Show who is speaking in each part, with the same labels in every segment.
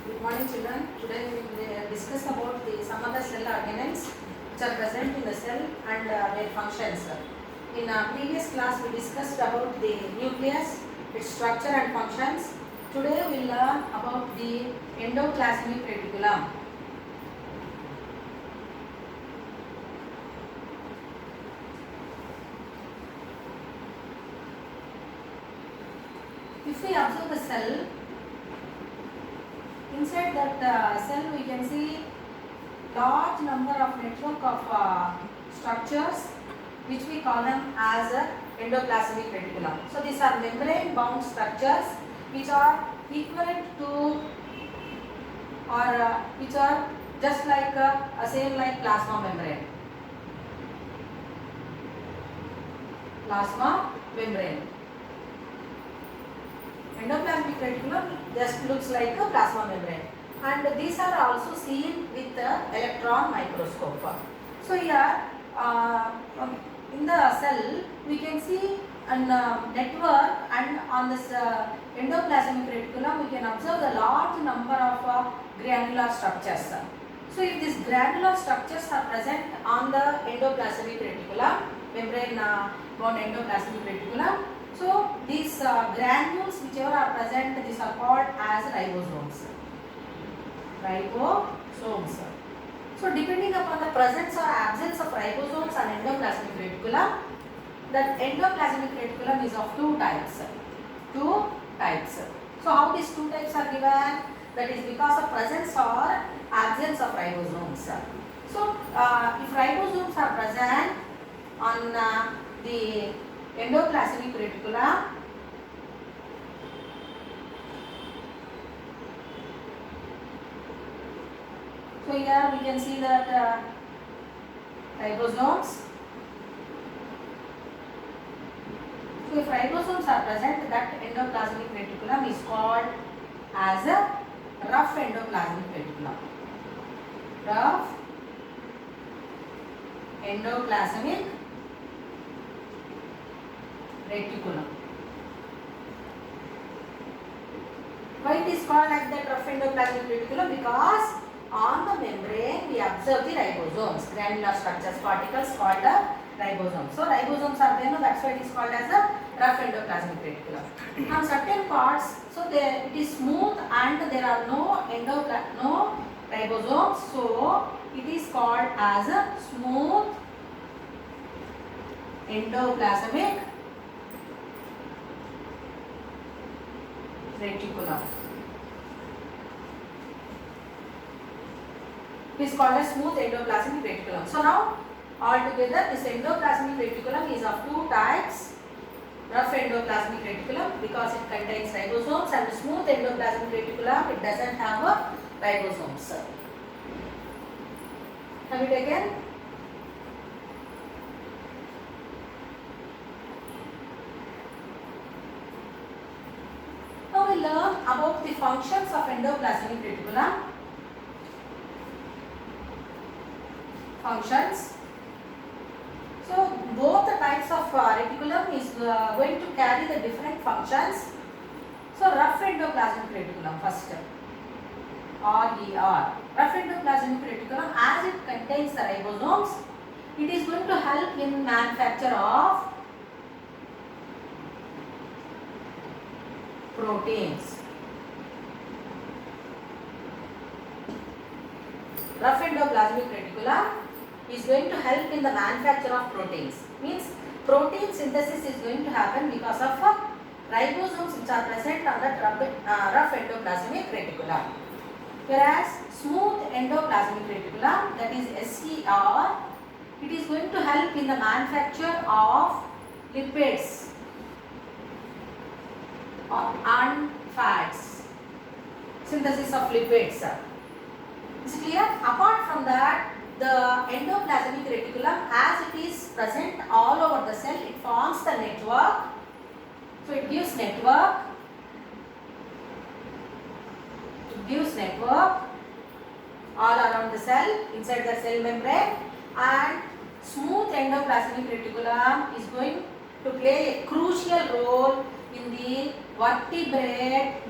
Speaker 1: Good morning, children. Today we will discuss about some of the cell organelles which are present in the cell and their functions. In previous class, we discussed about the nucleus, its structure and functions. Today we will learn about the endoplasmic reticulum. If we observe the cell, inside that cell we can see large number of network of structures which we call them as endoplasmic reticulum. So these are membrane bound structures which are equivalent to or which are just like same like plasma membrane. Plasma membrane. Endoplasmic reticulum just looks like a plasma membrane, and these are also seen with the electron microscope. So here in the cell we can see a network, and on this endoplasmic reticulum we can observe the large number of granular structures. So if these granular structures are present on the endoplasmic reticulum, membrane bound endoplasmic reticulum, so these granules whichever are present, these are called as ribosomes. Ribosomes. So depending upon the presence or absence of ribosomes on endoplasmic reticulum, that endoplasmic reticulum is of two types. So how these two types are given? That is because of presence or absence of ribosomes. So if ribosomes are present on the endoplasmic reticulum, so here we can see that ribosomes. So if ribosomes are present, that endoplasmic reticulum is called as a rough endoplasmic reticulum. Rough endoplasmic reticulum. Why it is called like that, rough endoplasmic reticulum? Because on the membrane we observe the ribosomes, granular structures, particles called the ribosomes. So ribosomes are there, no, that's why it is called as a rough endoplasmic reticulum. On certain parts, so there it is smooth and there are no ribosomes, so it is called as a smooth endoplasmic reticulum. It is called as smooth endoplasmic reticulum. So now altogether this endoplasmic reticulum is of two types. Rough endoplasmic reticulum because it contains ribosomes, and smooth endoplasmic reticulum, it doesn't have ribosomes. Have it again. Now we learn about the functions of endoplasmic reticulum. Functions. So both the types of reticulum is going to carry the different functions. So rough endoplasmic reticulum first, RER. Rough endoplasmic reticulum, as it contains the ribosomes, it is going to help in manufacture of proteins. Rough endoplasmic reticulum is going to help in the manufacture of proteins. Means protein synthesis is going to happen because of ribosomes which are present on that rough endoplasmic reticulum. Whereas smooth endoplasmic reticulum, that is SER, it is going to help in the manufacture of lipids and fats. Synthesis of lipids. Is it clear? Apart from that, the endoplasmic reticulum, as it is present all over the cell, it forms the network. So it gives network. It gives network all around the cell, inside the cell membrane, and smooth endoplasmic reticulum is going to play a crucial role in the vertebrate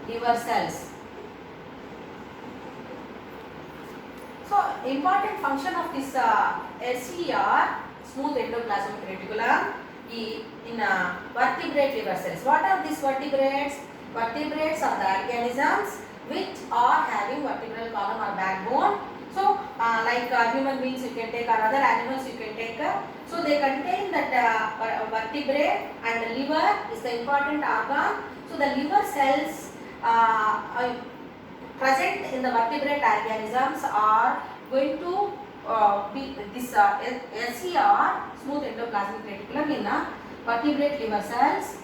Speaker 1: liver cells. So important function of this SER, smooth endoplasmic reticulum, in vertebrate liver cells. What are these vertebrates? Vertebrates are the organisms which are having vertebral column or backbone. So like human beings you can take, or other animals you can take. So they contain that vertebrae, and the liver is the important organ. So the liver cells present in the vertebrate organisms are going to be this SER, smooth endoplasmic reticulum, in vertebrate liver cells,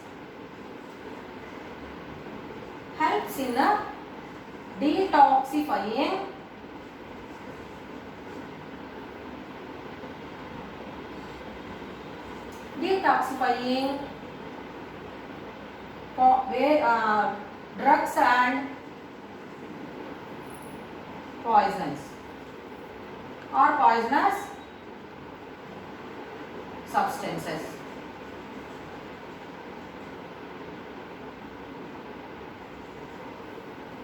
Speaker 1: helps in detoxifying drugs and poisons or poisonous substances.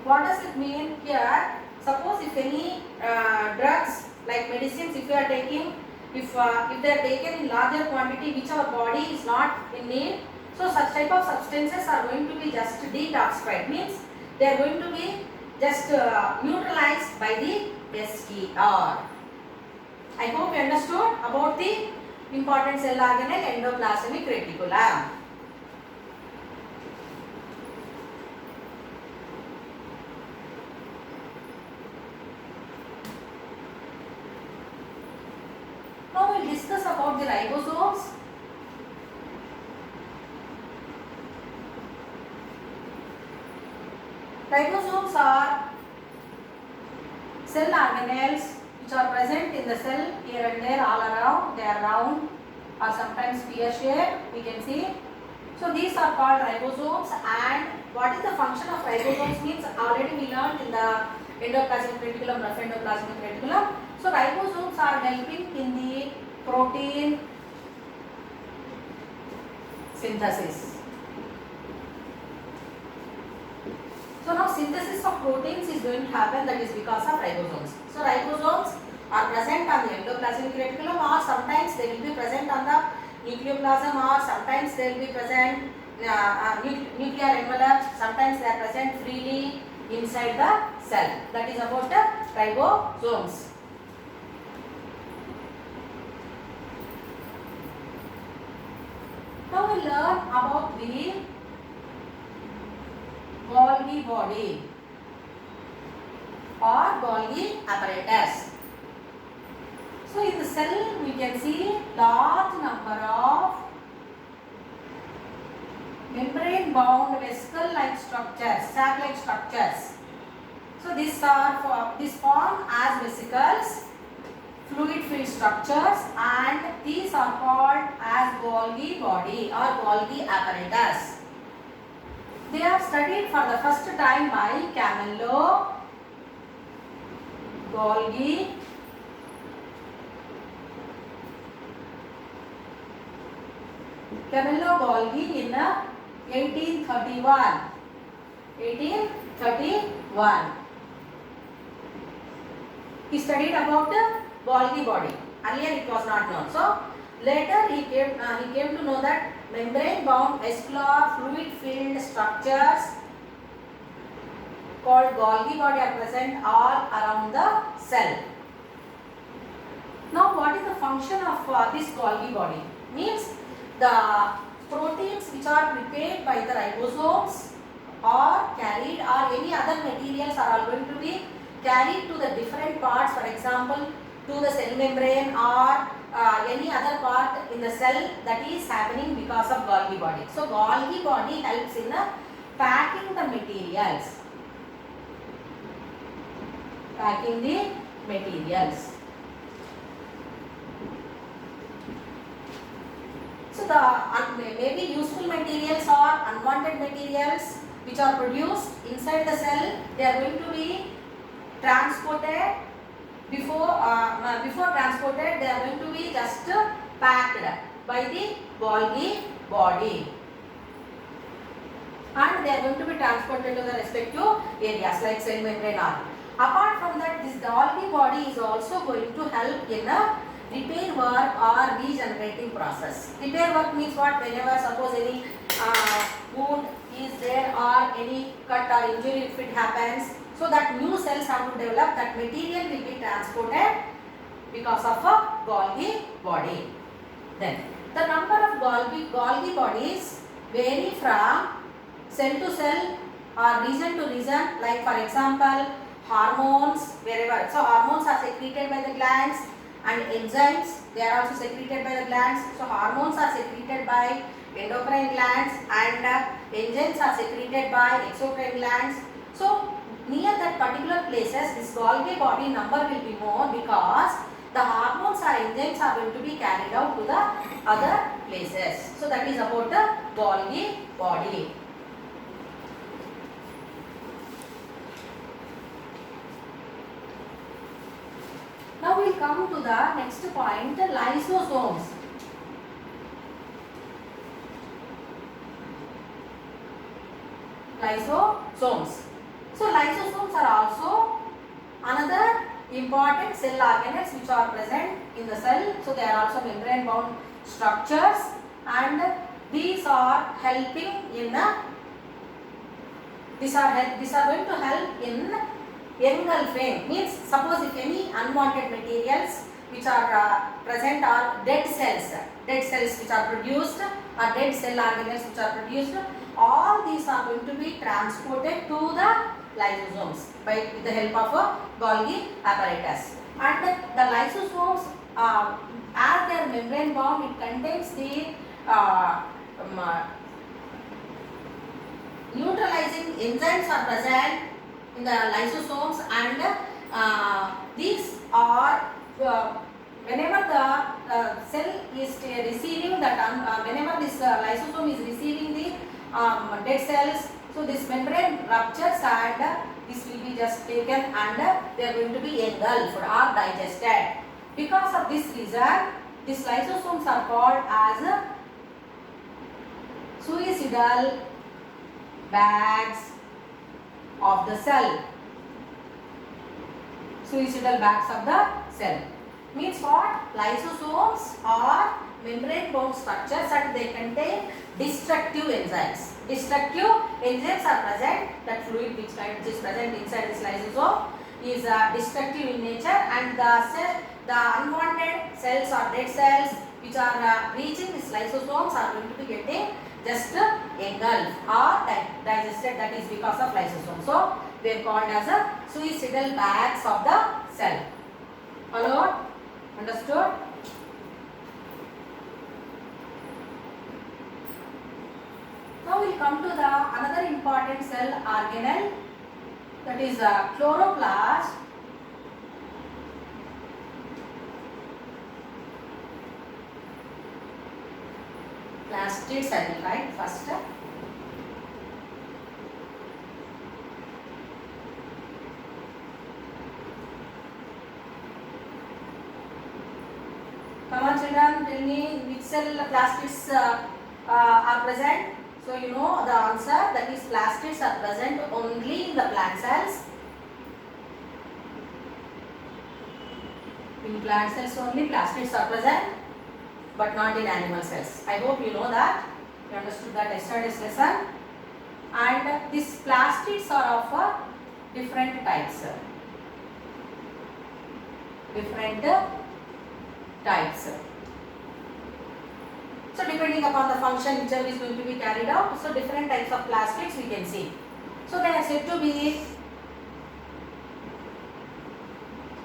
Speaker 1: What does it mean here? Suppose if any drugs like medicines, if you are taking, if they are taken in larger quantity which our body is not in need, so such type of substances are going to be just detoxified, means they are going to be just neutralized by the SER. I hope you understood about the important cell organelle endoplasmic reticulum. Now we will discuss about the ribosomes. Ribosomes are cell organelles which are present in the cell here and there, all around. They are round or sometimes spear shape, we can see. So these are called ribosomes. And what is the function of ribosomes means already we learned in the endoplasmic reticulum, rough endoplasmic reticulum. So ribosomes are helping in the protein synthesis. So now synthesis of proteins is going to happen, that is because of ribosomes. So ribosomes are present on the endoplasmic reticulum, or sometimes they will be present on the nucleoplasm, or sometimes they will be present nuclear envelope, sometimes they are present freely inside the cell. That is about the ribosomes. Now we learn about the Golgi body or Golgi apparatus. So in the cell we can see large number of membrane bound vesicle like structures, sac like structures. So these form as vesicles, fluid filled structures, and these are called as Golgi body or Golgi apparatus. They are studied for the first time by Camello, Golgi, in 1831. He studied about the Golgi body. Earlier it was not known. So later he came to know that membrane bound vascular fluid filled structures called Golgi body are present all around the cell. Now what is the function of this Golgi body? Means the proteins which are prepared by the ribosomes or carried, or any other materials are all going to be carried to the different parts, for example to the cell membrane or any other part in the cell, that is happening because of Golgi body. So Golgi body helps in packing the materials. So the maybe useful materials or unwanted materials which are produced inside the cell, they are going to be transported. Before transported, they are going to be just packed by the Golgi body. and they are going to be transported to the respective areas like cell membrane are. Apart from that, this Golgi body is also going to help in a repair work or regenerating process. Repair work means what? Whenever suppose any wound is there or any cut or injury if it happens, so that new cells have to develop, that material will be transported because of a Golgi body. Then the number of Golgi bodies vary from cell to cell or region to region, like for example hormones wherever. So hormones are secreted by the glands and enzymes, they are also secreted by the glands. So hormones are secreted by endocrine glands and enzymes are secreted by exocrine glands. So near that particular places this Golgi body number will be more because the hormones or enzymes are going to be carried out to the other places. So that is about the Golgi body. Now we will come to the next point, the lysosomes. Lysosomes. So lysosomes are also another important cell organelles which are present in the cell. So they are also membrane bound structures and these are helping in these are going to help in engulfing, means suppose if any unwanted materials which are present are dead cells which are produced or dead cell organelles which are produced, all these are going to be transported to the lysosomes by with the help of a Golgi apparatus. And the lysosomes, as they are membrane bound, it contains the neutralizing enzymes are present in the lysosomes, and these are whenever the cell is receiving that whenever this lysosome is receiving the dead cells, so this membrane ruptures and this will be just taken and they are going to be engulfed or digested. Because of this reason, these lysosomes are called as suicidal bags of the cell. Suicidal bags of the cell means what? Lysosomes are membrane bound structures and they contain destructive enzymes. Destructive enzymes are present. That fluid which is present inside this lysosome is destructive in nature, and the unwanted cells or dead cells which are reaching these lysosomes are going to be getting just engulfed or digested. That is because of lysosome. So they are called as a suicidal bags of the cell. Followed? Understood? Now we will come to the another important cell organelle, that is chloroplast. Plastids I will write first. Come on children, tell me which cell plastids are present. So you know the answer, that is plastids are present only in the plant cells. In plant cells only plastids are present, but not in animal cells. I hope you know that. You understood that yesterday's lesson. And these plastids are of different types. Different types. So depending upon the function whichever is going to be carried out, so different types of plastids we can see. So they are said to be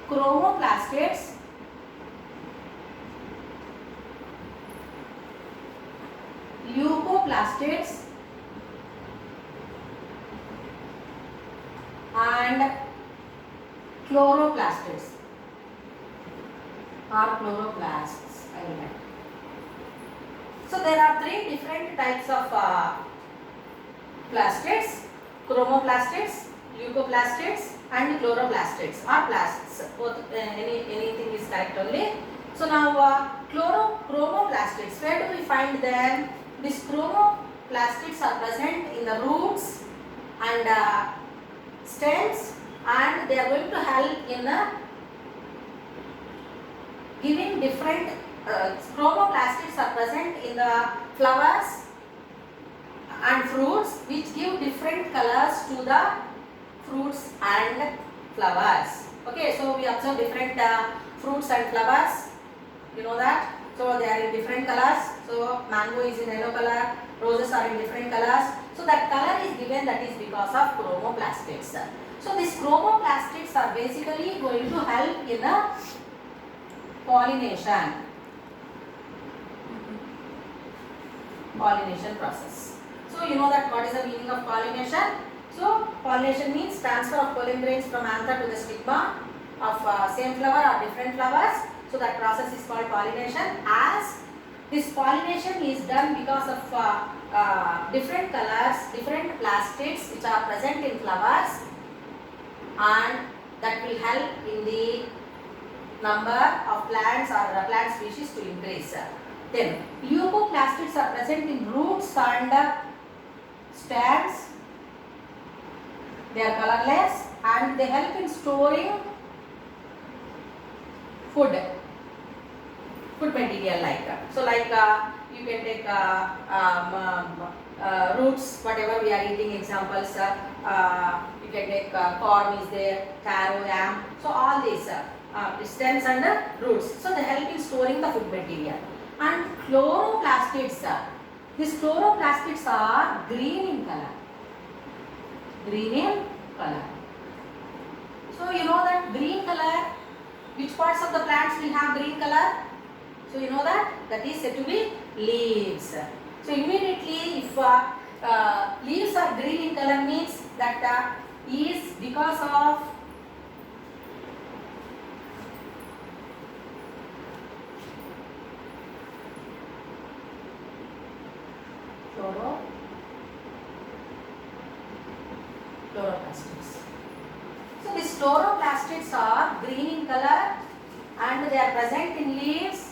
Speaker 1: chromoplastids, leucoplastids, and chloroplastids or chloroplasts. I will write. So there are three different types of plastids: chromoplastids, leucoplastids, and chloroplastids or plasts. Both anything is correct only. So now chromoplastids, where do we find them? These plastids are present in the roots and stems, and they are going to help in giving different chromoplastids are present in the flowers and fruits, which give different colors to the fruits and flowers. Okay, so we observe different fruits and flowers, you know that. So they are in different colors. So mango is in yellow color, roses are in different colors. So that color is given, that is because of chromoplastids. So these chromoplastids are basically going to help in the pollination process. So you know that what is the meaning of pollination? So pollination means transfer of pollen grains from anther to the stigma of same flower or different flowers. So that process is called pollination. As this pollination is done because of different colors, different plastids which are present in flowers, and that will help in the number of plants or plant species to increase. Then leucoplastids are present in roots and stems. They are colorless and they help in storing food material, like so like you can take roots, whatever we are eating, examples you can take corn is there, taro, yam, so all these stems and roots, so they help in storing the food material. And chloroplastids, these chloroplastids are green in color. So you know that green color, which parts of the plants will have green color? So you know that is said to be leaves. So immediately if leaves are green in color, means that is because of chloroplastids. So these chloroplastids are green in color and they are present in leaves,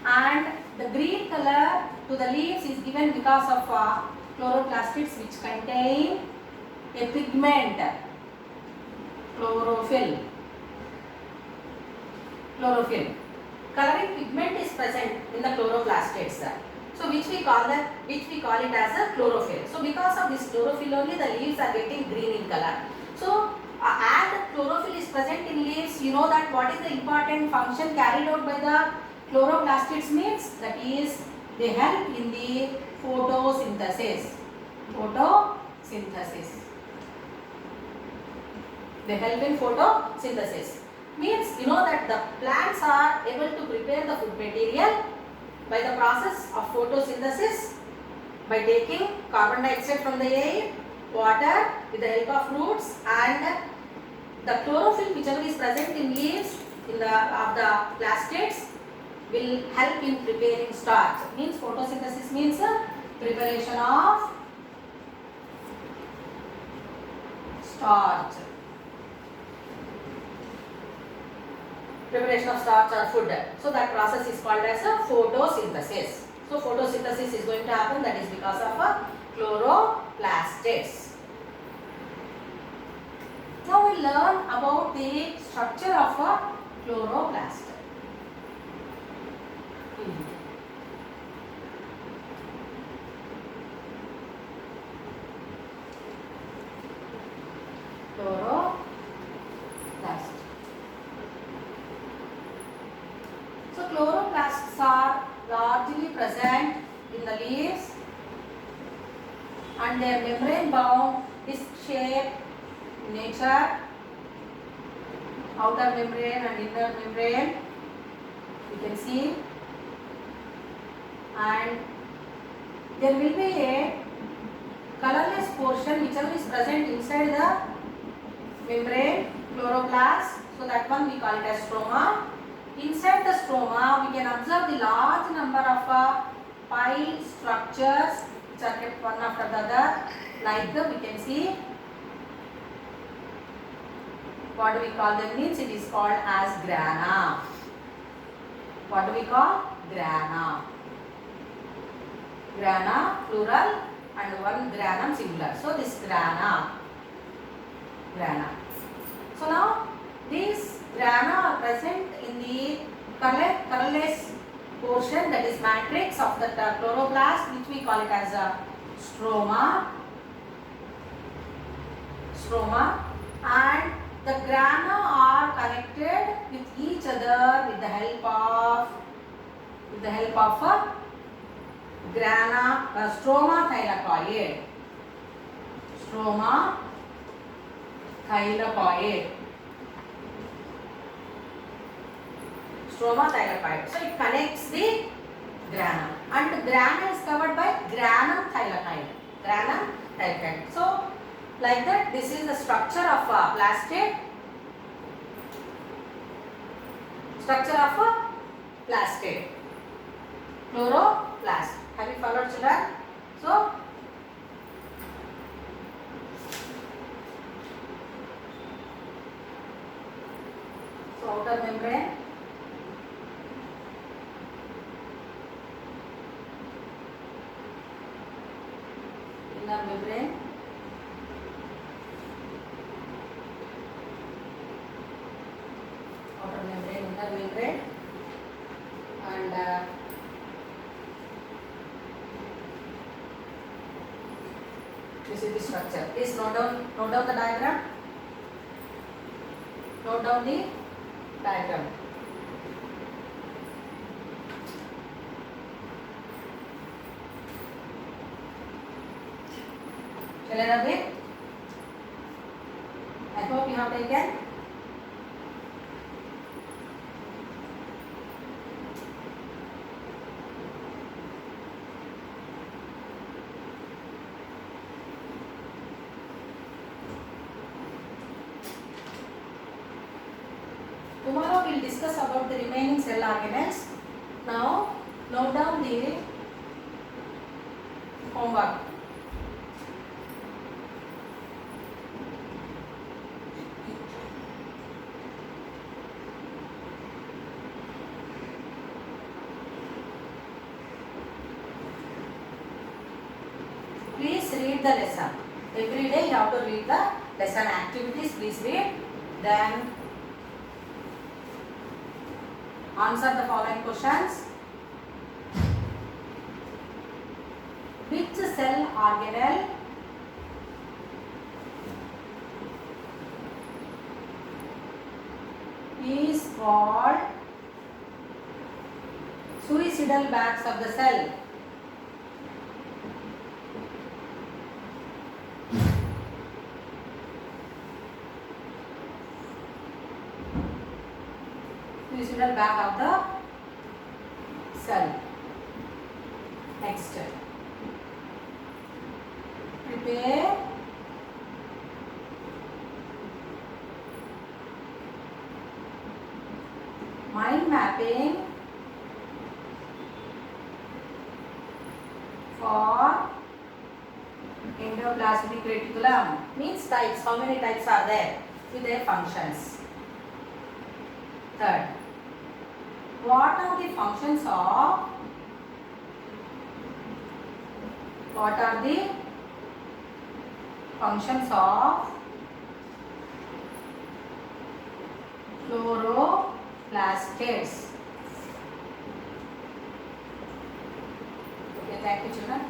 Speaker 1: and the green color to the leaves is given because of chloroplastids which contain a pigment, chlorophyll. Coloring pigment is present in the chloroplastids. So which we call it as a chlorophyll. So because of this chlorophyll only the leaves are getting green in color. So as the chlorophyll is present in leaves, you know that what is the important function carried out by the chloroplastids, means that is they help in the photosynthesis. They help in photosynthesis. Means you know that the plants are able to prepare the food material by the process of photosynthesis, by taking carbon dioxide from the air, water with the help of roots, and the chlorophyll whichever is present in leaves of the plastids will help in preparing starch. Means photosynthesis means preparation of starch. Preparation of starch or food. So that process is called as a photosynthesis. So photosynthesis is going to happen, that is because of chloroplastids. Now we learn about the structure of a chloroplast. Chloroplast. So chloroplasts are largely present in the leaves and they are membrane bound, disc shaped in nature, outer membrane and inner membrane, you can see, and there will be a colorless portion whichever is present inside the membrane chloroplast, so that one we call it as stroma. Inside the stroma we can observe the large number of pile structures which are kept one after the other, like we can see. What do we call them? Means it is called as grana. What do we call? Grana. grana plural and one granum singular. So this grana. So now these grana are present in the colorless portion, that is matrix of the chloroplast, which we call it as a stroma. And the grana are connected with each other with the help of a stroma thylakoid. So it connects the grana, and the grana is covered by granum thylakoid. So like that, this is the structure of a plastid. Chloroplast. Have you followed, children? So outer membrane, inner membrane, outer membrane, inner membrane, and this is the structure. Please note down the diagram. Note down the diagram. Children, okay? I hope you have taken. Tomorrow we will discuss about the remaining cell organelles. Now note down the homework. Please read the lesson. Every day you have to read the lesson activities. Please read. Then answer the following questions. Which cell organelle is called suicidal bags of the cell? Suicidal bag of the cell. Next. Prepare mind mapping for endoplasmic reticulum. Means types. How many types are there with their functions? Third, what are the functions of chloroplastids? Okay, thank you, children.